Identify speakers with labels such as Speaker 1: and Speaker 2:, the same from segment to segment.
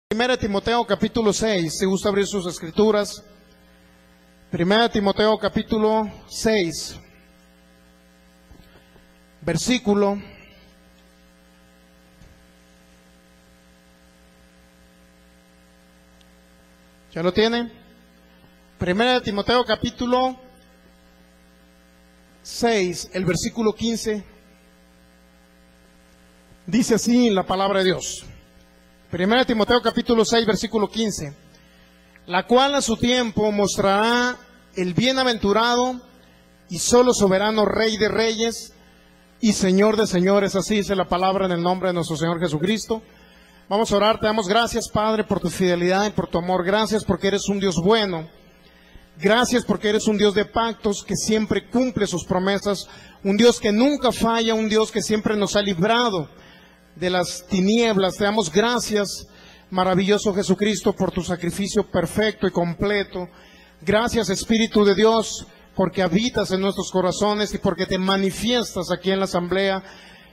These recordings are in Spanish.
Speaker 1: Primera Timoteo capítulo 6, si gusta abrir sus escrituras. Primera Timoteo capítulo 6, versículo. ¿Ya lo tiene? Primera Timoteo capítulo 6, el versículo 15. Dice así la palabra de Dios. Primera Timoteo capítulo 6, versículo 15. La cual a su tiempo mostrará el bienaventurado y solo soberano Rey de reyes y Señor de señores. Así dice la palabra en el nombre de nuestro Señor Jesucristo. Vamos a orar. Te damos gracias, Padre, por tu fidelidad y por tu amor. Gracias porque eres un Dios bueno. Gracias porque eres un Dios de pactos que siempre cumple sus promesas. Un Dios que nunca falla, un Dios que siempre nos ha librado de las tinieblas. Te damos gracias, maravilloso Jesucristo, por tu sacrificio perfecto y completo. Gracias, Espíritu de Dios, porque habitas en nuestros corazones y porque te manifiestas aquí en la asamblea.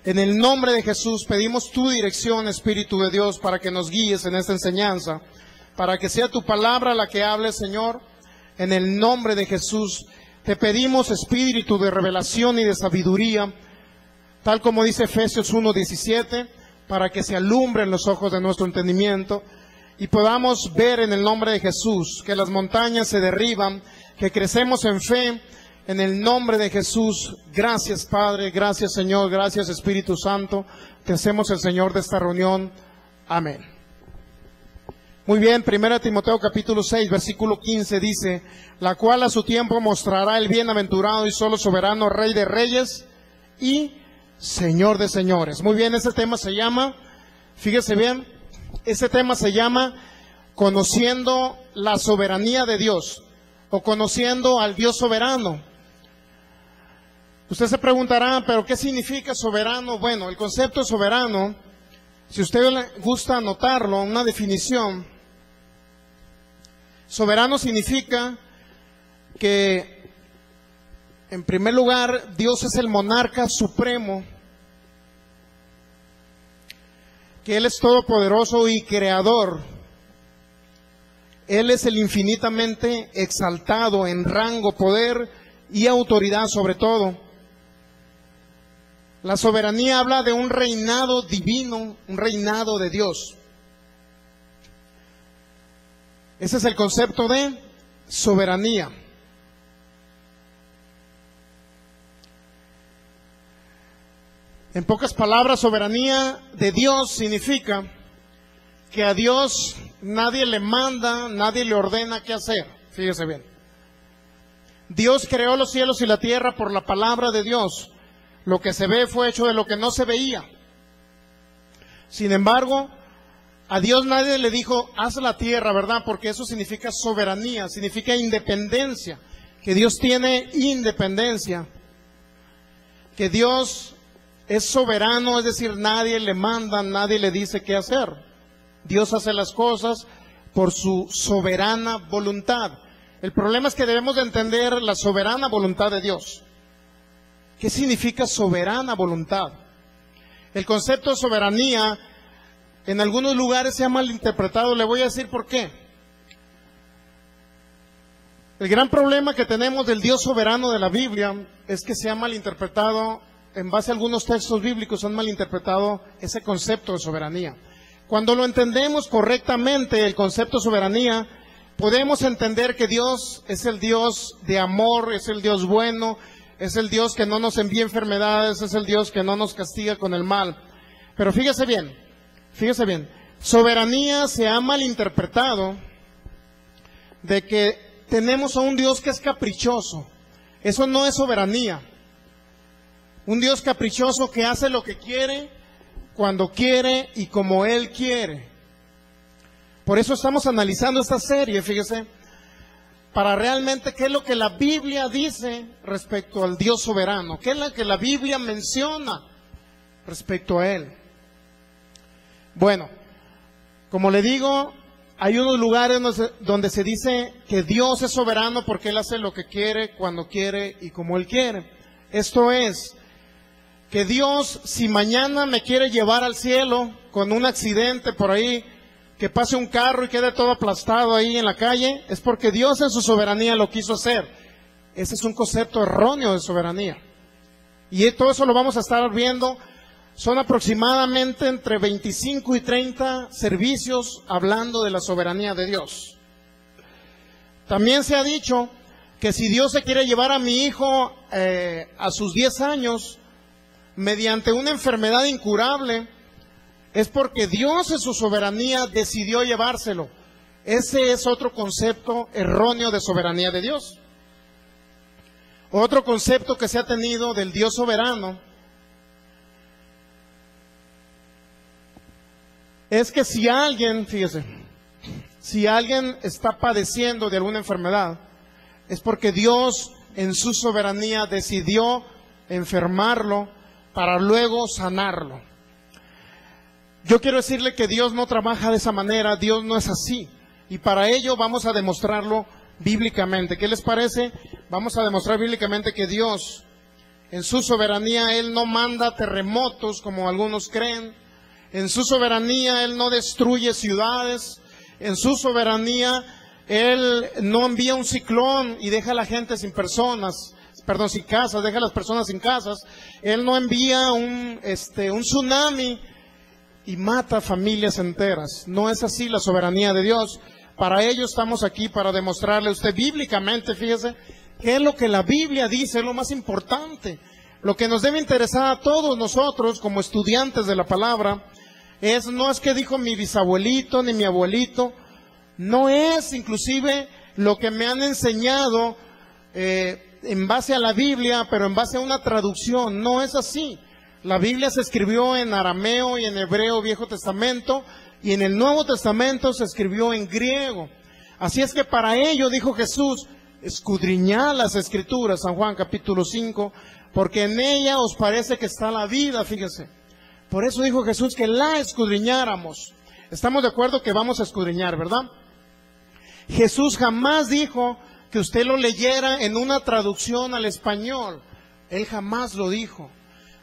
Speaker 1: En el nombre de Jesús pedimos tu dirección, Espíritu de Dios, para que nos guíes en esta enseñanza, para que sea tu palabra la que hable, Señor. En el nombre de Jesús te pedimos, Espíritu de revelación y de sabiduría, tal como dice Efesios 1:17, para que se alumbren los ojos de nuestro entendimiento y podamos ver en el nombre de Jesús que las montañas se derriban, que crecemos en fe, en el nombre de Jesús. Gracias, Padre, gracias, Señor, gracias, Espíritu Santo. Te hacemos el Señor de esta reunión. Amén. Muy bien, 1 Timoteo capítulo 6, versículo 15 dice, la cual a su tiempo mostrará el bienaventurado y solo soberano Rey de reyes y Señor de señores. Muy bien, ese tema se llama, fíjese bien, ese tema se llama conociendo la soberanía de Dios o conociendo al Dios soberano. Usted se preguntará, ¿pero qué significa soberano? Bueno, el concepto de soberano, si usted le gusta anotarlo, una definición, soberano significa que, en primer lugar, Dios es el monarca supremo, que Él es todopoderoso y creador. Él es el infinitamente exaltado en rango, poder y autoridad sobre todo. La soberanía habla de un reinado divino, un reinado de Dios. Ese es el concepto de soberanía. En pocas palabras, soberanía de Dios significa que a Dios nadie le manda, nadie le ordena qué hacer. Fíjese bien. Dios creó los cielos y la tierra por la palabra de Dios. Lo que se ve fue hecho de lo que no se veía. Sin embargo, a Dios nadie le dijo, haz la tierra, ¿verdad? Porque eso significa soberanía, significa independencia. Que Dios tiene independencia. Que Dios es soberano, es decir, nadie le manda, nadie le dice qué hacer. Dios hace las cosas por su soberana voluntad. El problema es que debemos de entender la soberana voluntad de Dios. ¿Qué significa soberana voluntad? El concepto de soberanía en algunos lugares se ha malinterpretado. Le voy a decir por qué. El gran problema que tenemos del Dios soberano de la Biblia es que se ha malinterpretado. En base a algunos textos bíblicos han malinterpretado ese concepto de soberanía. Cuando lo entendemos correctamente, el concepto de soberanía, podemos entender que Dios es el Dios de amor, es el Dios bueno, es el Dios que no nos envía enfermedades, es el Dios que no nos castiga con el mal. Pero fíjese bien, soberanía se ha malinterpretado de que tenemos a un Dios que es caprichoso. Eso no es soberanía. Un Dios caprichoso que hace lo que quiere, cuando quiere y como Él quiere. Por eso estamos analizando esta serie, fíjese, para realmente qué es lo que la Biblia dice respecto al Dios soberano, qué es lo que la Biblia menciona respecto a Él. Bueno, como le digo, hay unos lugares donde se dice que Dios es soberano porque Él hace lo que quiere, cuando quiere y como Él quiere. Esto es, que Dios, si mañana me quiere llevar al cielo con un accidente por ahí, que pase un carro y quede todo aplastado ahí en la calle, es porque Dios en su soberanía lo quiso hacer. Ese es un concepto erróneo de soberanía. Y todo eso lo vamos a estar viendo. Son aproximadamente entre 25 y 30 servicios hablando de la soberanía de Dios. También se ha dicho que si Dios se quiere llevar a mi hijo a sus 10 años mediante una enfermedad incurable, es porque Dios en su soberanía decidió llevárselo. Ese es otro concepto erróneo de soberanía de Dios. Otro concepto que se ha tenido del Dios soberano es que si alguien, fíjese, si alguien está padeciendo de alguna enfermedad, es porque Dios en su soberanía decidió enfermarlo para luego sanarlo. Yo quiero decirle que Dios no trabaja de esa manera, Dios no es así. Y para ello vamos a demostrarlo bíblicamente. ¿Qué les parece? Vamos a demostrar bíblicamente que Dios, en su soberanía, Él no manda terremotos como algunos creen. En su soberanía, Él no destruye ciudades. En su soberanía, Él no envía un ciclón y deja a la gente sin casas, deja a las personas sin casas. Él no envía un tsunami y mata familias enteras. No es así la soberanía de Dios. Para ello estamos aquí, para demostrarle a usted bíblicamente, fíjese, qué es lo que la Biblia dice, es lo más importante. Lo que nos debe interesar a todos nosotros como estudiantes de la palabra no es que dijo mi bisabuelito ni mi abuelito, no es inclusive lo que me han enseñado en base a la Biblia, pero en base a una traducción. No es así. La Biblia se escribió en arameo y en hebreo, Viejo Testamento, y en el Nuevo Testamento se escribió en griego. Así es que para ello dijo Jesús, escudriñad las Escrituras, San Juan capítulo 5, porque en ella os parece que está la vida, fíjese. Por eso dijo Jesús que la escudriñáramos. Estamos de acuerdo que vamos a escudriñar, ¿verdad? Jesús jamás dijo que usted lo leyera en una traducción al español. Él jamás lo dijo.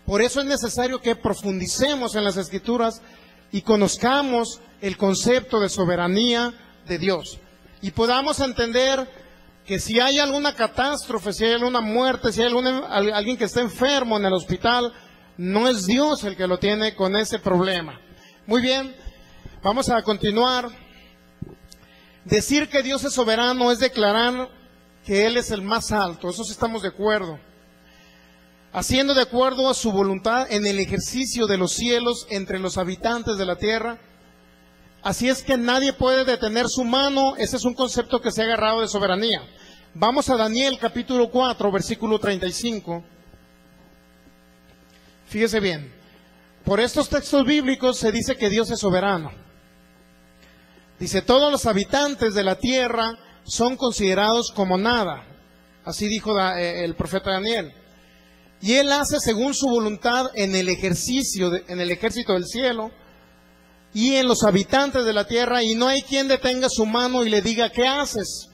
Speaker 1: Por eso es necesario que profundicemos en las Escrituras y conozcamos el concepto de soberanía de Dios. Y podamos entender que si hay alguna catástrofe, si hay alguna muerte, si hay alguien que está enfermo en el hospital, no es Dios el que lo tiene con ese problema. Muy bien, vamos a continuar. Decir que Dios es soberano es declarar que Él es el más alto, eso sí estamos de acuerdo. Haciendo de acuerdo a su voluntad en el ejercicio de los cielos entre los habitantes de la tierra. Así es que nadie puede detener su mano. Ese es un concepto que se ha agarrado de soberanía. Vamos a Daniel capítulo 4, versículo 35. Fíjese bien. Por estos textos bíblicos se dice que Dios es soberano. Dice, todos los habitantes de la tierra son considerados como nada. Así dijo el profeta Daniel. Y Él hace según su voluntad en el ejército del cielo y en los habitantes de la tierra, y no hay quien detenga su mano y le diga, ¿qué haces?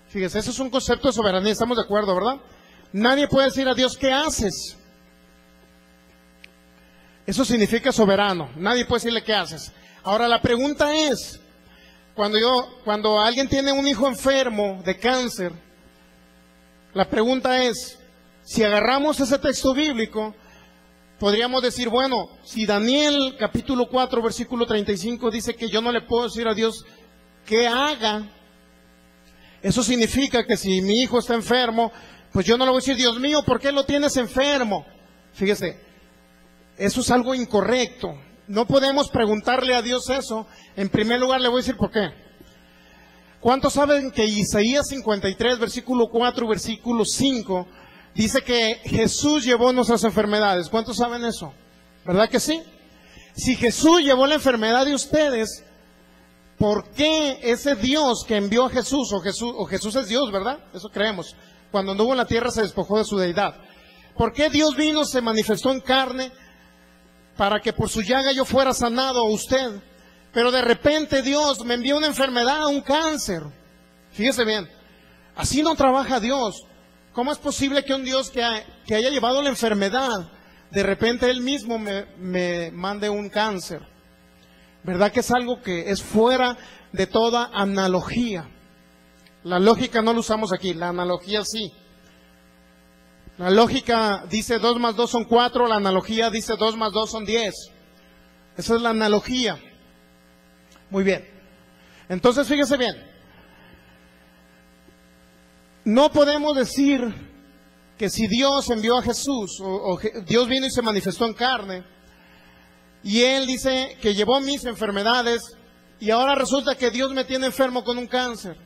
Speaker 1: Fíjese, eso es un concepto de soberanía, estamos de acuerdo, ¿verdad? Nadie puede decir a Dios, ¿qué haces? Eso significa soberano, nadie puede decirle, ¿qué haces? Ahora la pregunta es, cuando alguien tiene un hijo enfermo de cáncer, la pregunta es, si agarramos ese texto bíblico, podríamos decir, bueno, si Daniel capítulo 4 versículo 35 dice que yo no le puedo decir a Dios que haga, eso significa que si mi hijo está enfermo, pues yo no le voy a decir, Dios mío, ¿por qué lo tienes enfermo? Fíjese, eso es algo incorrecto. No podemos preguntarle a Dios eso. En primer lugar le voy a decir por qué. ¿Cuántos saben que Isaías 53 versículo 4 versículo 5 dice que Jesús llevó nuestras enfermedades? ¿Cuántos saben eso? ¿Verdad que sí? Si Jesús llevó la enfermedad de ustedes, ¿por qué ese Dios que envió a Jesús, o Jesús es Dios, ¿verdad? Eso creemos. Cuando anduvo en la tierra se despojó de su deidad. ¿Por qué Dios vino, se manifestó en carne para que por su llaga yo fuera sanado, o usted? Pero de repente Dios me envió una enfermedad, un cáncer. Fíjese bien, así no trabaja Dios. ¿Cómo es posible que un Dios que haya llevado la enfermedad, de repente Él mismo me mande un cáncer? ¿Verdad que es algo que es fuera de toda analogía? La lógica no lo usamos aquí, la analogía sí. La lógica dice 2 más 2 son 4, la analogía dice 2 más 2 son 10. Esa es la analogía. Muy bien. Entonces, fíjese bien. No podemos decir que si Dios envió a Jesús, o Dios vino y se manifestó en carne, y Él dice que llevó mis enfermedades, y ahora resulta que Dios me tiene enfermo con un cáncer.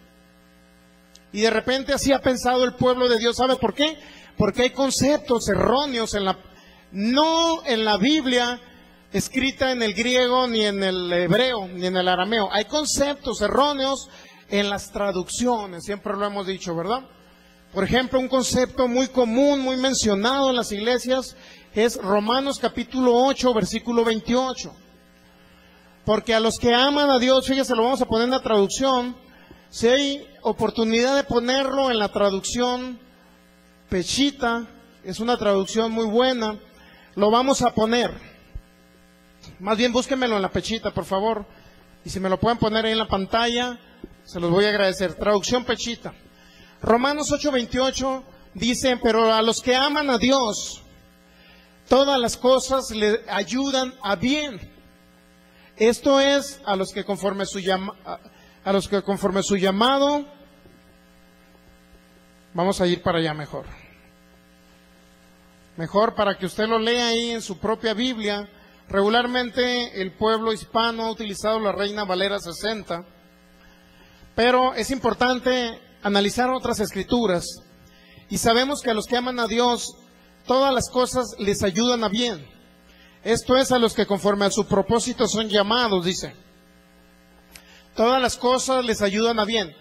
Speaker 1: Y de repente así ha pensado el pueblo de Dios. ¿Sabe por qué? Porque hay conceptos erróneos no en la Biblia escrita en el griego, ni en el hebreo, ni en el arameo. Hay conceptos erróneos en las traducciones, siempre lo hemos dicho, ¿verdad? Por ejemplo, un concepto muy común, muy mencionado en las iglesias, es Romanos capítulo 8, versículo 28. Porque a los que aman a Dios, fíjese, lo vamos a poner en la traducción. Si hay oportunidad de ponerlo en la traducción Pechita, es una traducción muy buena, lo vamos a poner. Más bien búsquenmelo en la Pechita, por favor. Y si me lo pueden poner ahí en la pantalla, se los voy a agradecer. Traducción Pechita. Romanos 8:28 dice, pero a los que aman a Dios, todas las cosas le ayudan a bien. Esto es a los que conforme su llamado, vamos a ir para allá mejor. Mejor para que usted lo lea ahí en su propia Biblia. Regularmente el pueblo hispano ha utilizado la Reina Valera 60, pero es importante analizar otras escrituras. Y sabemos que a los que aman a Dios, todas las cosas les ayudan a bien. Esto es a los que conforme a su propósito son llamados, dice. Todas las cosas les ayudan a bien.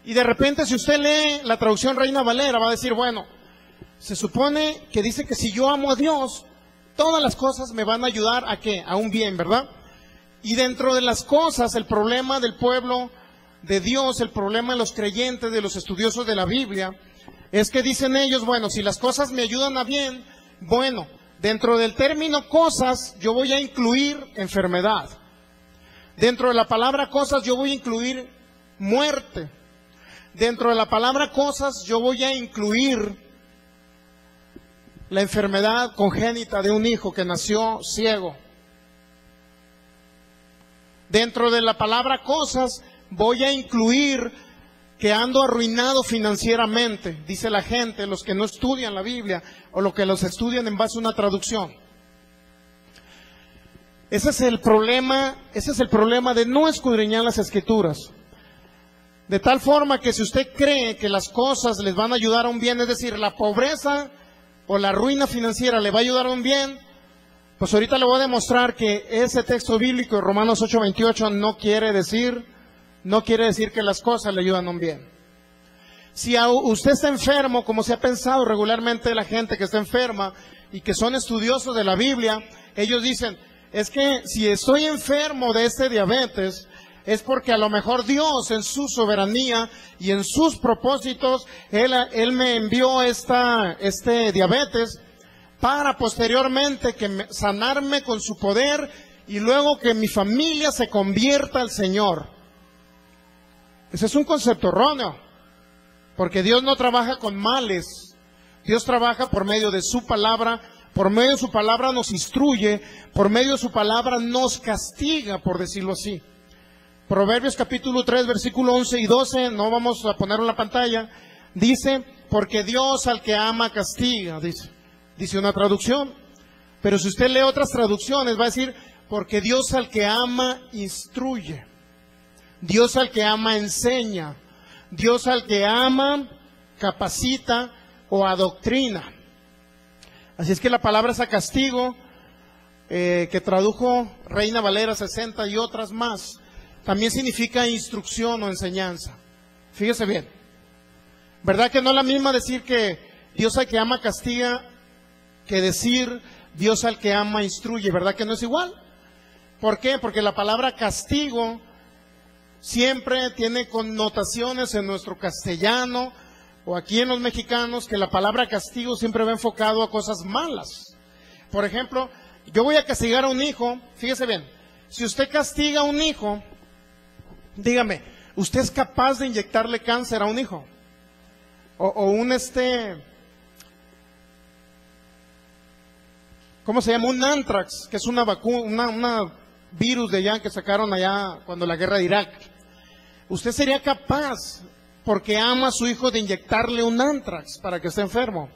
Speaker 1: Y de repente, si usted lee la traducción Reina Valera, va a decir, bueno, se supone que dice que si yo amo a Dios, todas las cosas me van a ayudar a qué, a un bien, ¿verdad? Y dentro de las cosas, el problema del pueblo de Dios, el problema de los creyentes, de los estudiosos de la Biblia, es que dicen ellos, bueno, si las cosas me ayudan a bien, bueno, dentro del término cosas, yo voy a incluir enfermedad. Dentro de la palabra cosas, yo voy a incluir muerte. Dentro de la palabra cosas, yo voy a incluir la enfermedad congénita de un hijo que nació ciego. Dentro de la palabra cosas, voy a incluir que ando arruinado financieramente, dice la gente, los que no estudian la Biblia o los que los estudian en base a una traducción. Ese es el problema de no escudriñar las Escrituras. De tal forma que si usted cree que las cosas les van a ayudar a un bien, es decir, la pobreza o la ruina financiera le va a ayudar a un bien, pues ahorita le voy a demostrar que ese texto bíblico de Romanos 8:28 no quiere decir que las cosas le ayudan a un bien. Si usted está enfermo, como se ha pensado regularmente la gente que está enferma y que son estudiosos de la Biblia, ellos dicen, es que si estoy enfermo de este diabetes, es porque a lo mejor Dios en su soberanía y en sus propósitos, Él me envió este diabetes para posteriormente sanarme con su poder y luego que mi familia se convierta al Señor. Ese es un concepto erróneo, porque Dios no trabaja con males, Dios trabaja por medio de su palabra, por medio de su palabra nos instruye, por medio de su palabra nos castiga, por decirlo así. Proverbios capítulo 3, versículo 11 y 12, no vamos a ponerlo en la pantalla, dice, porque Dios al que ama castiga, dice una traducción, pero si usted lee otras traducciones va a decir, porque Dios al que ama instruye, Dios al que ama enseña, Dios al que ama capacita o adoctrina. Así es que la palabra esa castigo, que tradujo Reina Valera 60 y otras más, también significa instrucción o enseñanza. Fíjese bien. ¿Verdad que no es la misma decir que Dios al que ama castiga que decir Dios al que ama instruye? ¿Verdad que no es igual? ¿Por qué? Porque la palabra castigo siempre tiene connotaciones en nuestro castellano o aquí en los mexicanos, que la palabra castigo siempre va enfocado a cosas malas. Por ejemplo, yo voy a castigar a un hijo, fíjese bien, si usted castiga a un hijo, dígame, ¿usted es capaz de inyectarle cáncer a un hijo? O un ¿cómo se llama? Un anthrax, que es una vacuna, una virus de allá que sacaron allá cuando la guerra de Irak. ¿Usted sería capaz, porque ama a su hijo, de inyectarle un anthrax para que esté enfermo?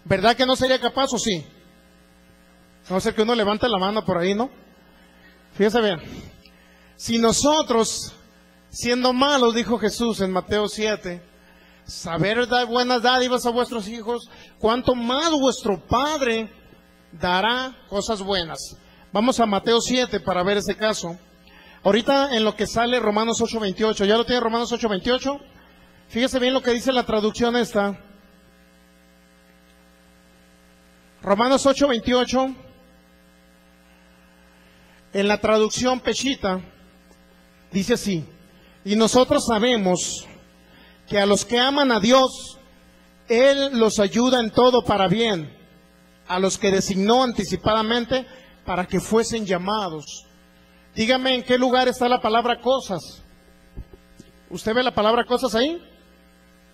Speaker 1: ¿Verdad que no sería capaz o sí? No sé que uno levante la mano por ahí, ¿no? Fíjese bien. Si nosotros, siendo malos, dijo Jesús en Mateo 7, saber dar buenas dádivas a vuestros hijos, cuánto más vuestro Padre dará cosas buenas. Vamos a Mateo 7 para ver ese caso. Ahorita en lo que sale Romanos 8:28, ¿ya lo tiene Romanos 8:28? Fíjese bien lo que dice la traducción esta. Romanos 8:28, en la traducción Peshita, dice así: y nosotros sabemos que a los que aman a Dios, Él los ayuda en todo para bien, a los que designó anticipadamente para que fuesen llamados. Dígame en qué lugar está la palabra cosas. ¿Usted ve la palabra cosas ahí?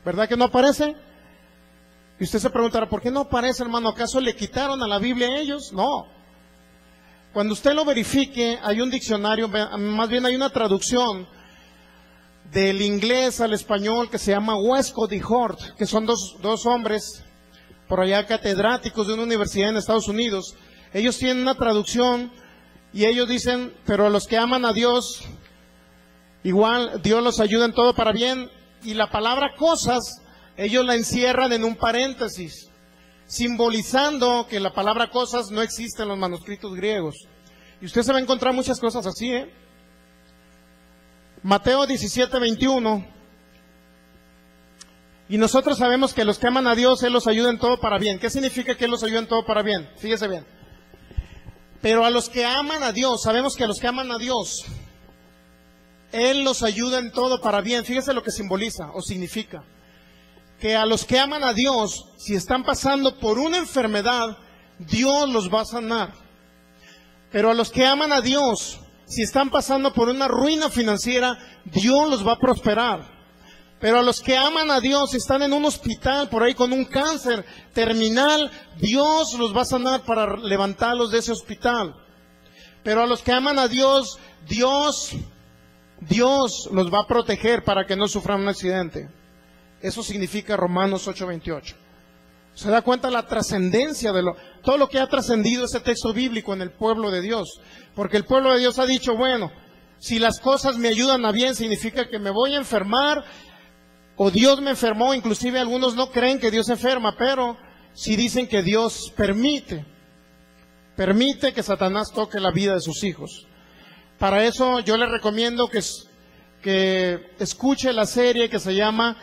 Speaker 1: ¿Verdad que no aparece? Y usted se preguntará, ¿por qué no aparece, hermano? ¿Acaso le quitaron a la Biblia a ellos? No. Cuando usted lo verifique, hay un diccionario, más bien hay una traducción del inglés al español que se llama Westcott y Hort, que son dos hombres por allá catedráticos de una universidad en Estados Unidos. Ellos tienen una traducción y ellos dicen, pero a los que aman a Dios, igual Dios los ayuda en todo para bien. Y la palabra cosas, ellos la encierran en un paréntesis, simbolizando que la palabra cosas no existe en los manuscritos griegos. Y usted se va a encontrar muchas cosas así, Mateo 17:21. Y nosotros sabemos que los que aman a Dios, Él los ayuda en todo para bien. ¿Qué significa que Él los ayuda en todo para bien? Fíjese bien. Pero a los que aman a Dios, sabemos que a los que aman a Dios, Él los ayuda en todo para bien. Fíjese lo que simboliza o significa. Que a los que aman a Dios, si están pasando por una enfermedad, Dios los va a sanar. Pero a los que aman a Dios, si están pasando por una ruina financiera, Dios los va a prosperar. Pero a los que aman a Dios, si están en un hospital por ahí con un cáncer terminal, Dios los va a sanar para levantarlos de ese hospital. Pero a los que aman a Dios, Dios los va a proteger para que no sufran un accidente. Eso significa Romanos 8:28. ¿Se da cuenta la trascendencia de todo lo que ha trascendido ese texto bíblico en el pueblo de Dios? Porque el pueblo de Dios ha dicho, bueno, si las cosas me ayudan a bien, significa que me voy a enfermar, o Dios me enfermó. Inclusive algunos no creen que Dios enferma, pero sí dicen que Dios permite que Satanás toque la vida de sus hijos. Para eso yo le recomiendo que escuche la serie que se llama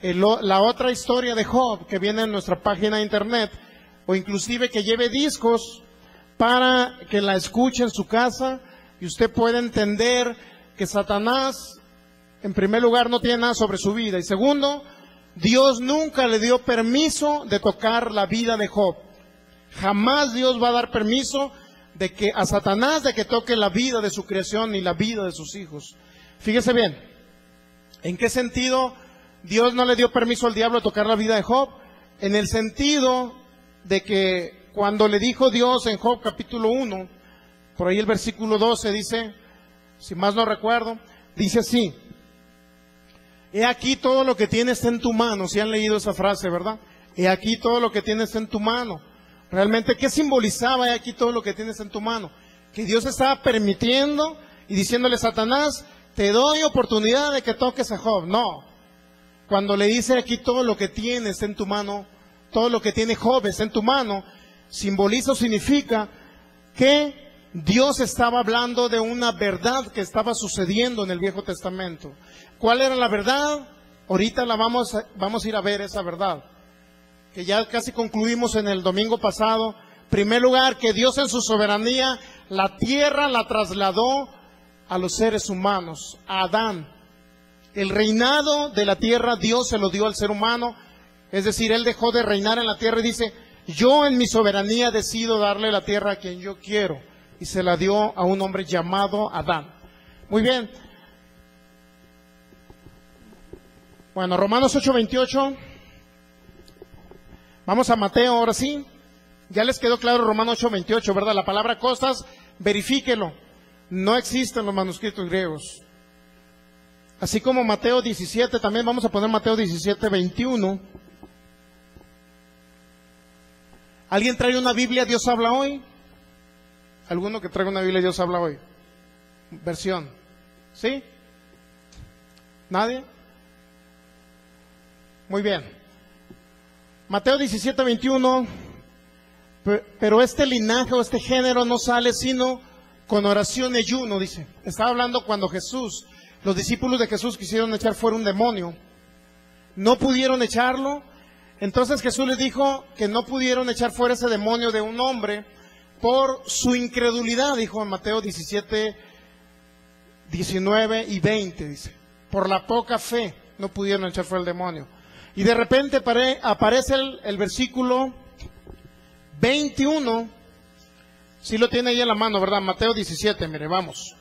Speaker 1: La otra historia de Job, que viene en nuestra página de internet, o inclusive que lleve discos para que la escuche en su casa y usted pueda entender que Satanás, en primer lugar, no tiene nada sobre su vida, y segundo, Dios nunca le dio permiso de tocar la vida de Job. Jamás Dios va a dar permiso a Satanás de que toque la vida de su creación ni la vida de sus hijos. Fíjese bien, ¿en qué sentido Dios no le dio permiso al diablo de tocar la vida de Job? En el sentido de que cuando le dijo Dios en Job capítulo 1, por ahí el versículo 12 dice, si más no recuerdo, dice así: he aquí todo lo que tienes en tu mano. Si han leído esa frase, ¿verdad? He aquí todo lo que tienes en tu mano. Realmente, ¿qué simbolizaba he aquí todo lo que tienes en tu mano? Que Dios estaba permitiendo y diciéndole a Satanás, te doy oportunidad de que toques a Job. No. Cuando le dice aquí todo lo que tienes en tu mano, todo lo que tiene Job está en tu mano, simboliza o significa que Dios estaba hablando de una verdad que estaba sucediendo en el Viejo Testamento. ¿Cuál era la verdad? Ahorita vamos a ir a ver esa verdad, que ya casi concluimos en el domingo pasado. En primer lugar, que Dios en su soberanía la tierra la trasladó a los seres humanos, a Adán. El reinado de la tierra Dios se lo dio al ser humano, es decir, Él dejó de reinar en la tierra y dice, yo en mi soberanía decido darle la tierra a quien yo quiero. y se la dio a un hombre llamado Adán. Muy bien. Bueno, Romanos 8:28. Vamos a Mateo, ahora sí. Ya les quedó claro Romanos 8:28, ¿verdad? La palabra costas, verifíquelo. No existen los manuscritos griegos. Así como Mateo 17, también vamos a poner Mateo 17:21. ¿Alguien trae una Biblia, Dios habla hoy? ¿Alguno que traiga una Biblia, Dios habla hoy? Versión. ¿Sí? ¿Nadie? Muy bien. Mateo 17:21. Pero este linaje o este género no sale sino con oración y ayuno, dice. Estaba hablando cuando los discípulos de Jesús quisieron echar fuera un demonio. No pudieron echarlo. Entonces Jesús les dijo que no pudieron echar fuera ese demonio de un hombre por su incredulidad, dijo en Mateo 17, 19 y 20, dice. Por la poca fe no pudieron echar fuera el demonio. Y de repente aparece el versículo 21, si lo tiene ahí en la mano, ¿verdad? Mateo 17, mire, vamos.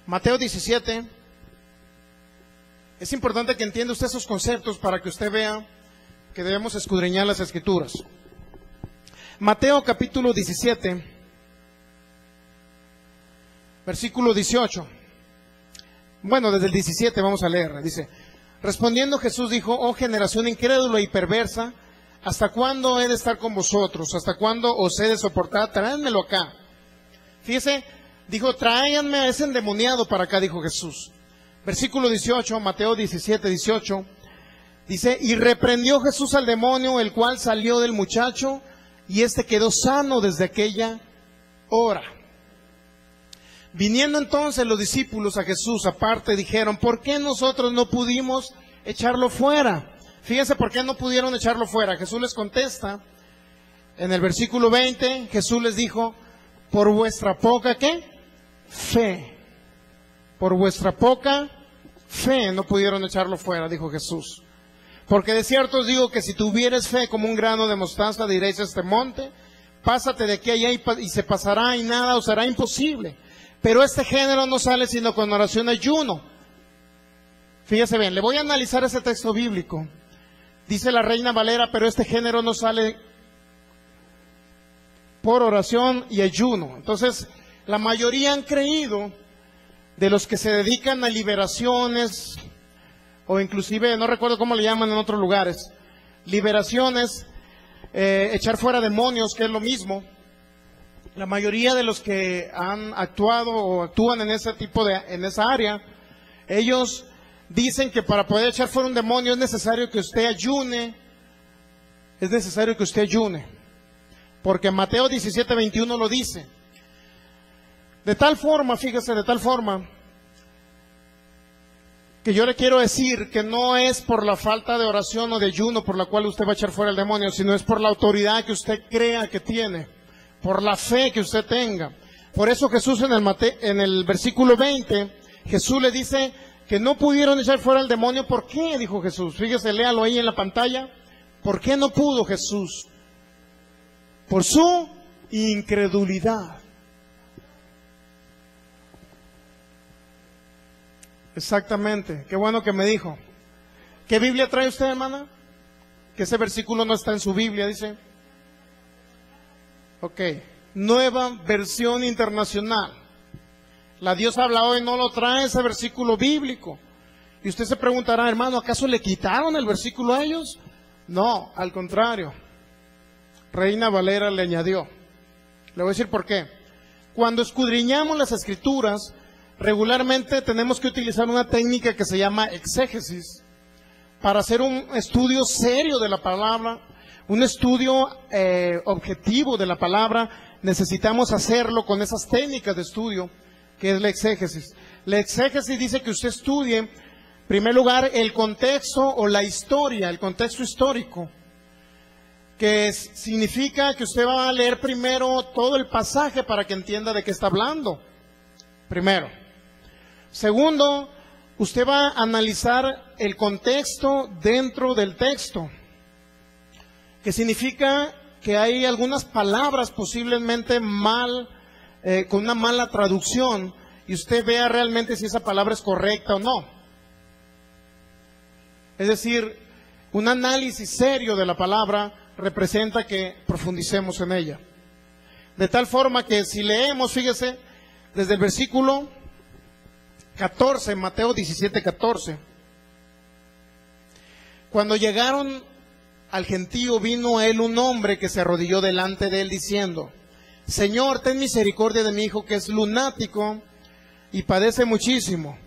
Speaker 1: Mateo 17. Es importante que entienda usted esos conceptos para que usted vea que debemos escudriñar las Escrituras. Mateo capítulo 17, versículo 18. Bueno, desde el 17 vamos a leer. Dice: respondiendo Jesús dijo: oh generación incrédula y perversa, ¿hasta cuándo he de estar con vosotros? ¿Hasta cuándo os he de soportar? Traédmelo acá. Fíjese, dijo: tráiganme a ese endemoniado para acá, dijo Jesús. Versículo 18, Mateo 17, 18. Dice: y reprendió Jesús al demonio, el cual salió del muchacho, y éste quedó sano desde aquella hora. Viniendo entonces los discípulos a Jesús aparte, dijeron: ¿por qué nosotros no pudimos echarlo fuera? Fíjense por qué no pudieron echarlo fuera. Jesús les contesta en el versículo 20. Jesús les dijo: por vuestra poca, ¿qué? Fe. Por vuestra poca fe no pudieron echarlo fuera, dijo Jesús. Porque de cierto os digo que si tuvieres fe como un grano de mostaza, diréis a este monte: pásate de aquí a allá, y se pasará, y nada os será imposible. Pero este género no sale sino con oración y ayuno. Fíjese bien, le voy a analizar ese texto bíblico. Dice la Reina Valera: pero este género no sale por oración y ayuno. Entonces, la mayoría han creído, de los que se dedican a liberaciones, o inclusive, no recuerdo cómo le llaman en otros lugares, liberaciones, echar fuera demonios, que es lo mismo. La mayoría de los que han actuado o actúan en ese tipo en esa área, ellos dicen que para poder echar fuera un demonio es necesario que usted ayune. Es necesario que usted ayune. Porque Mateo 17, 21 lo dice. De tal forma, fíjese, de tal forma, que yo le quiero decir que no es por la falta de oración o de ayuno por la cual usted va a echar fuera el demonio, sino es por la autoridad que usted crea que tiene, por la fe que usted tenga. Por eso Jesús en el versículo 20, Jesús le dice que no pudieron echar fuera el demonio. ¿Por qué? Dijo Jesús. Fíjese, léalo ahí en la pantalla. ¿Por qué no pudo Jesús? Por su incredulidad. Exactamente, qué bueno que me dijo. ¿Qué Biblia trae usted, hermana? Que ese versículo no está en su Biblia, dice. Ok, Nueva Versión Internacional. La Dios habla hoy no lo trae ese versículo bíblico. Y usted se preguntará: hermano, ¿acaso le quitaron el versículo a ellos? No, al contrario. Reina Valera le añadió. Le voy a decir por qué. Cuando escudriñamos las Escrituras, regularmente tenemos que utilizar una técnica que se llama exégesis para hacer un estudio serio de la palabra, un estudio objetivo de la palabra. Necesitamos hacerlo con esas técnicas de estudio, que es la exégesis. La exégesis dice que usted estudie, en primer lugar, el contexto o la historia, el contexto histórico, que significa que usted va a leer primero todo el pasaje para que entienda de qué está hablando. Primero. Segundo, usted va a analizar el contexto dentro del texto, que significa que hay algunas palabras posiblemente mal, con una mala traducción, y usted vea realmente si esa palabra es correcta o no. Es decir, un análisis serio de la palabra representa que profundicemos en ella. De tal forma que si leemos, fíjese, desde el versículo 14, Mateo 17, 14. Cuando llegaron al gentío, vino a él un hombre que se arrodilló delante de él diciendo: Señor, ten misericordia de mi hijo, que es lunático y padece muchísimo,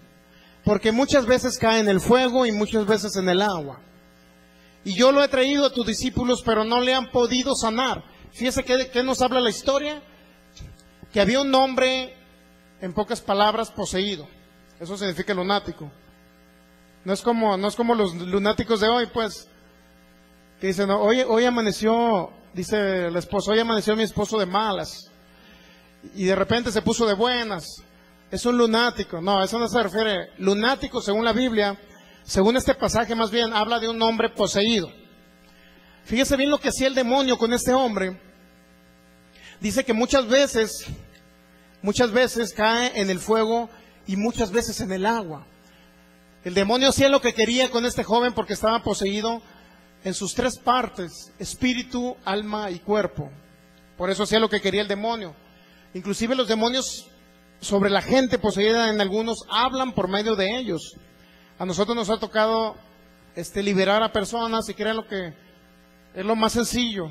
Speaker 1: porque muchas veces cae en el fuego y muchas veces en el agua. Y yo lo he traído a tus discípulos, pero no le han podido sanar. Fíjese que nos habla la historia, que había un hombre, en pocas palabras, poseído. Eso significa lunático. No es como los lunáticos de hoy, pues, que dicen, no, hoy amaneció, dice la esposa, hoy amaneció mi esposo de malas, y de repente se puso de buenas. Es un lunático. No, eso no se refiere. Lunático, según la Biblia, según este pasaje más bien, habla de un hombre poseído. Fíjese bien lo que hacía el demonio con este hombre. Dice que muchas veces cae en el fuego y muchas veces en el agua. El demonio hacía lo que quería con este joven porque estaba poseído en sus tres partes: espíritu, alma y cuerpo. Por eso hacía lo que quería el demonio. Inclusive los demonios sobre la gente poseída, en algunos hablan por medio de ellos. A nosotros nos ha tocado liberar a personas, y crean lo que es lo más sencillo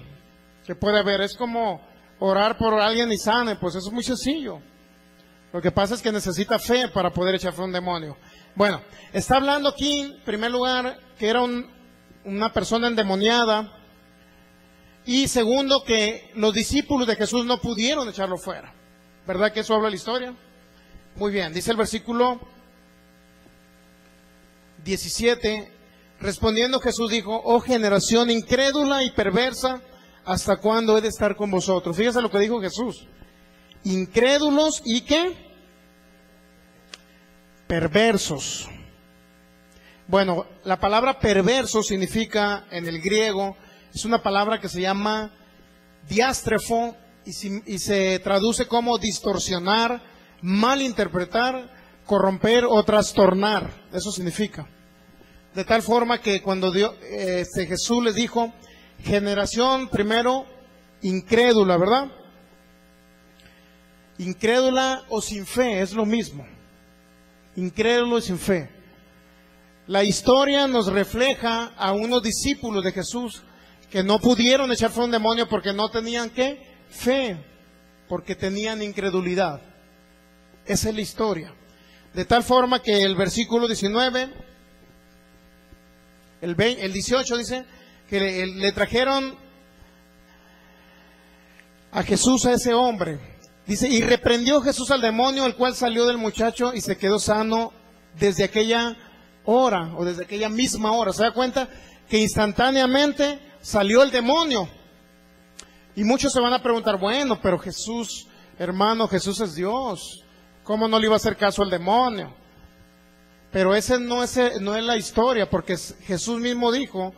Speaker 1: que puede haber. Es como orar por alguien y sane, pues eso es muy sencillo. Lo que pasa es que necesita fe para poder echar fuera un demonio. Bueno, está hablando aquí, en primer lugar, que era una persona endemoniada, y segundo, que los discípulos de Jesús no pudieron echarlo fuera. ¿Verdad que eso habla la historia? Muy bien, dice el versículo 17, respondiendo Jesús dijo: oh generación incrédula y perversa, ¿hasta cuándo he de estar con vosotros? Fíjese lo que dijo Jesús. Incrédulos y ¿qué? Perversos. Bueno, la palabra perverso significa, en el griego, es una palabra que se llama diástrefo, y se traduce como distorsionar, malinterpretar, corromper o trastornar. Eso significa. De tal forma que cuando Jesús les dijo, generación, primero, incrédula, ¿verdad? Incrédula o sin fe, es lo mismo. Incrédulo y sin fe. La historia nos refleja a unos discípulos de Jesús que no pudieron echar fuera un demonio porque no tenían ¿qué? Fe, porque tenían incredulidad. Esa es la historia. De tal forma que el versículo 19, el 18 dice que le trajeron a Jesús a ese hombre. Dice, y reprendió Jesús al demonio, el cual salió del muchacho y se quedó sano desde aquella hora, o desde aquella misma hora. ¿Se da cuenta? Que instantáneamente salió el demonio. Y muchos se van a preguntar, bueno, pero Jesús, hermano, Jesús es Dios, ¿cómo no le iba a hacer caso al demonio? Pero ese no es la historia, porque Jesús mismo dijo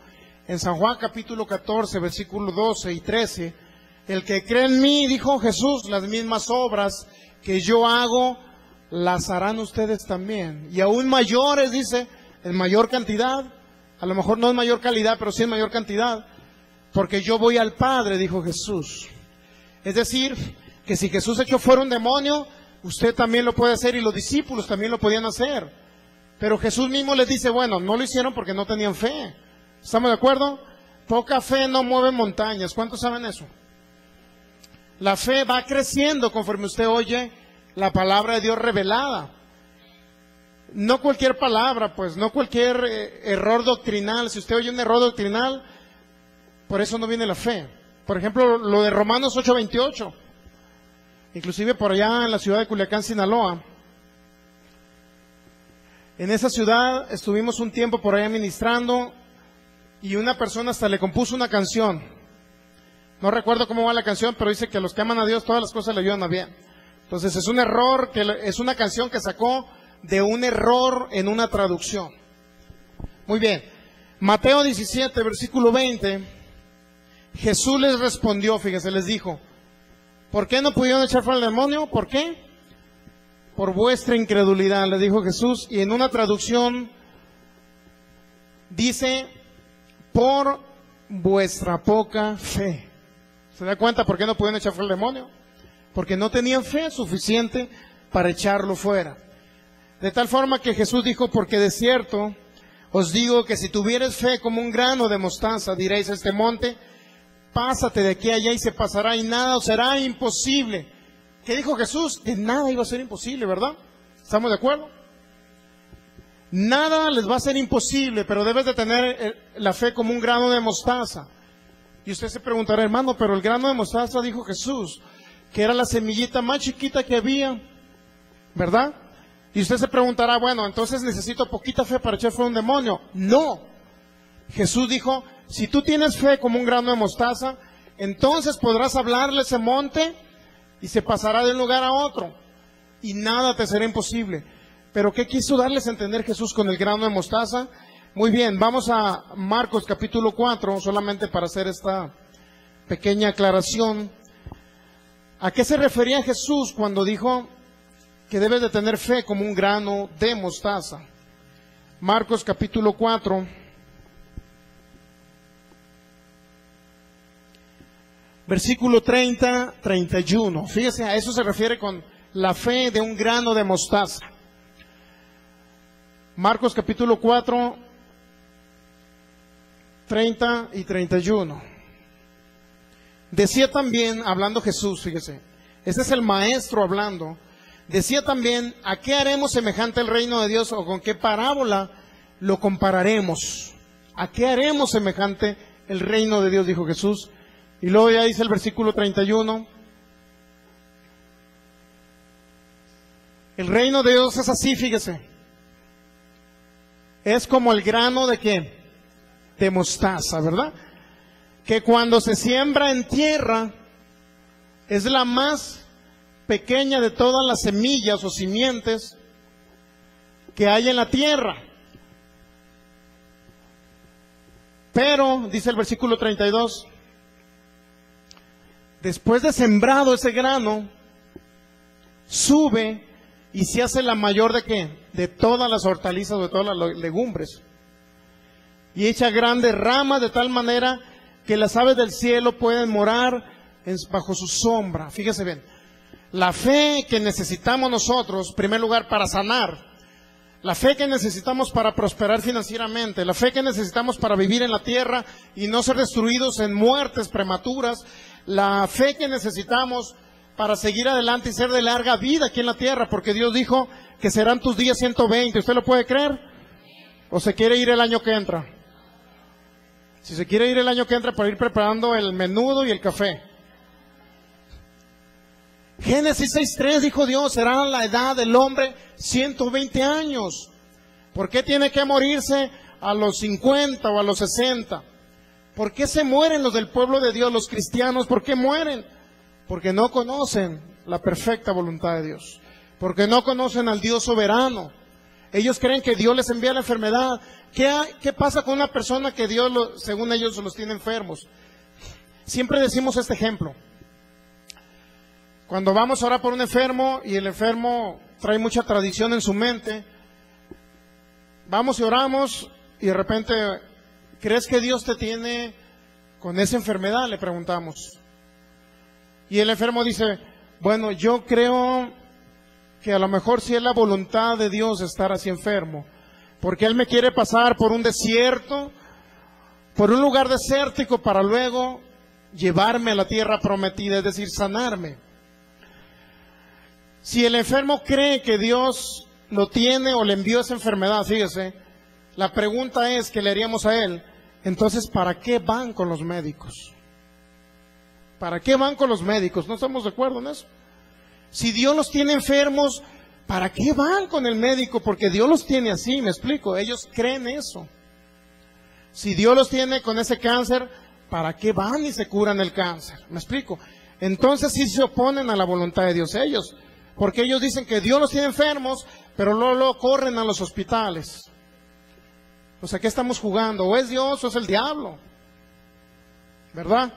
Speaker 1: en San Juan capítulo 14, versículos 12 y 13, el que cree en mí, dijo Jesús, las mismas obras que yo hago, las harán ustedes también. Y aún mayores, dice, en mayor cantidad, a lo mejor no en mayor calidad, pero sí en mayor cantidad, porque yo voy al Padre, dijo Jesús. Es decir, que si Jesús echó fuera un demonio, usted también lo puede hacer, y los discípulos también lo podían hacer. Pero Jesús mismo les dice, bueno, no lo hicieron porque no tenían fe. ¿Estamos de acuerdo? Poca fe no mueve montañas. ¿Cuántos saben eso? La fe va creciendo conforme usted oye la palabra de Dios revelada. No cualquier palabra, pues, no cualquier error doctrinal. Si usted oye un error doctrinal, por eso no viene la fe. Por ejemplo, lo de Romanos 8:28. Inclusive por allá en la ciudad de Culiacán, Sinaloa. En esa ciudad estuvimos un tiempo por allá ministrando, y una persona hasta le compuso una canción. No recuerdo cómo va la canción, pero dice que a los que aman a Dios todas las cosas le ayudan a bien. Entonces es un error, es una canción que sacó de un error en una traducción. Muy bien. Mateo 17, versículo 20. Jesús les respondió, fíjese, les dijo, ¿por qué no pudieron echar fuera el demonio? ¿Por qué? Por vuestra incredulidad, le dijo Jesús. Y en una traducción dice, por vuestra poca fe. ¿Se da cuenta por qué no pudieron echar fuera el demonio? Porque no tenían fe suficiente para echarlo fuera. De tal forma que Jesús dijo, porque de cierto os digo que si tuvieres fe como un grano de mostaza, diréis a este monte, pásate de aquí a allá y se pasará y nada os será imposible. ¿Qué dijo Jesús? Que nada iba a ser imposible, ¿verdad? ¿Estamos de acuerdo? Nada les va a ser imposible, pero debes de tener la fe como un grano de mostaza. Y usted se preguntará, hermano, pero el grano de mostaza, dijo Jesús, que era la semillita más chiquita que había, ¿verdad? Y usted se preguntará, bueno, entonces necesito poquita fe para echar fuera un demonio. No. Jesús dijo, si tú tienes fe como un grano de mostaza, entonces podrás hablarle a ese monte y se pasará de un lugar a otro. Y nada te será imposible. Pero ¿qué quiso darles a entender Jesús con el grano de mostaza? Muy bien, vamos a Marcos capítulo 4, solamente para hacer esta pequeña aclaración. ¿A qué se refería Jesús cuando dijo que debes de tener fe como un grano de mostaza? Marcos capítulo 4, versículo 30, 31. Fíjese, a eso se refiere con la fe de un grano de mostaza. Marcos capítulo 4, 30 y 31. Decía también, hablando Jesús, fíjese, este es el maestro hablando, decía también, ¿a qué haremos semejante el reino de Dios o con qué parábola lo compararemos? ¿A qué haremos semejante el reino de Dios? Dijo Jesús. Y luego ya dice el versículo 31, el reino de Dios es así, fíjese, es como el grano de ¿qué? De mostaza, ¿verdad? Que cuando se siembra en tierra es la más pequeña de todas las semillas o simientes que hay en la tierra. Pero, dice el versículo 32, después de sembrado ese grano, sube y se hace la mayor de ¿qué? De todas las hortalizas, de todas las legumbres. Y echa grandes ramas de tal manera que las aves del cielo pueden morar bajo su sombra. Fíjese bien, la fe que necesitamos nosotros, en primer lugar, para sanar, la fe que necesitamos para prosperar financieramente, la fe que necesitamos para vivir en la tierra y no ser destruidos en muertes prematuras, la fe que necesitamos para seguir adelante y ser de larga vida aquí en la tierra, porque Dios dijo que serán tus días 120. ¿Usted lo puede creer? ¿O se quiere ir el año que entra? Si se quiere ir el año que entra para ir preparando el menudo y el café. Génesis 6:3 dijo Dios, será la edad del hombre 120 años. ¿Por qué tiene que morirse a los 50 o a los 60? ¿Por qué se mueren los del pueblo de Dios, los cristianos? ¿Por qué mueren? Porque no conocen la perfecta voluntad de Dios. Porque no conocen al Dios soberano. Ellos creen que Dios les envía la enfermedad. ¿Qué pasa con una persona que Dios, según ellos, los tiene enfermos? Siempre decimos este ejemplo. Cuando vamos a orar por un enfermo y el enfermo trae mucha tradición en su mente, vamos y oramos y de repente, ¿crees que Dios te tiene con esa enfermedad? Le preguntamos. Y el enfermo dice, bueno, yo creo que a lo mejor sí es la voluntad de Dios estar así enfermo, porque Él me quiere pasar por un desierto, por un lugar desértico para luego llevarme a la tierra prometida, es decir, sanarme. Si el enfermo cree que Dios lo tiene o le envió esa enfermedad, fíjese, la pregunta es que le haríamos a él, entonces, ¿para qué van con los médicos? ¿Para qué van con los médicos? ¿No estamos de acuerdo en eso? Si Dios los tiene enfermos, ¿para qué van con el médico? Porque Dios los tiene así, me explico, ellos creen eso. Si Dios los tiene con ese cáncer, ¿para qué van y se curan el cáncer? ¿Me explico? Entonces sí se oponen a la voluntad de Dios ellos, porque ellos dicen que Dios los tiene enfermos, pero luego corren a los hospitales. O sea, ¿qué estamos jugando? ¿O es Dios o es el diablo? ¿Verdad?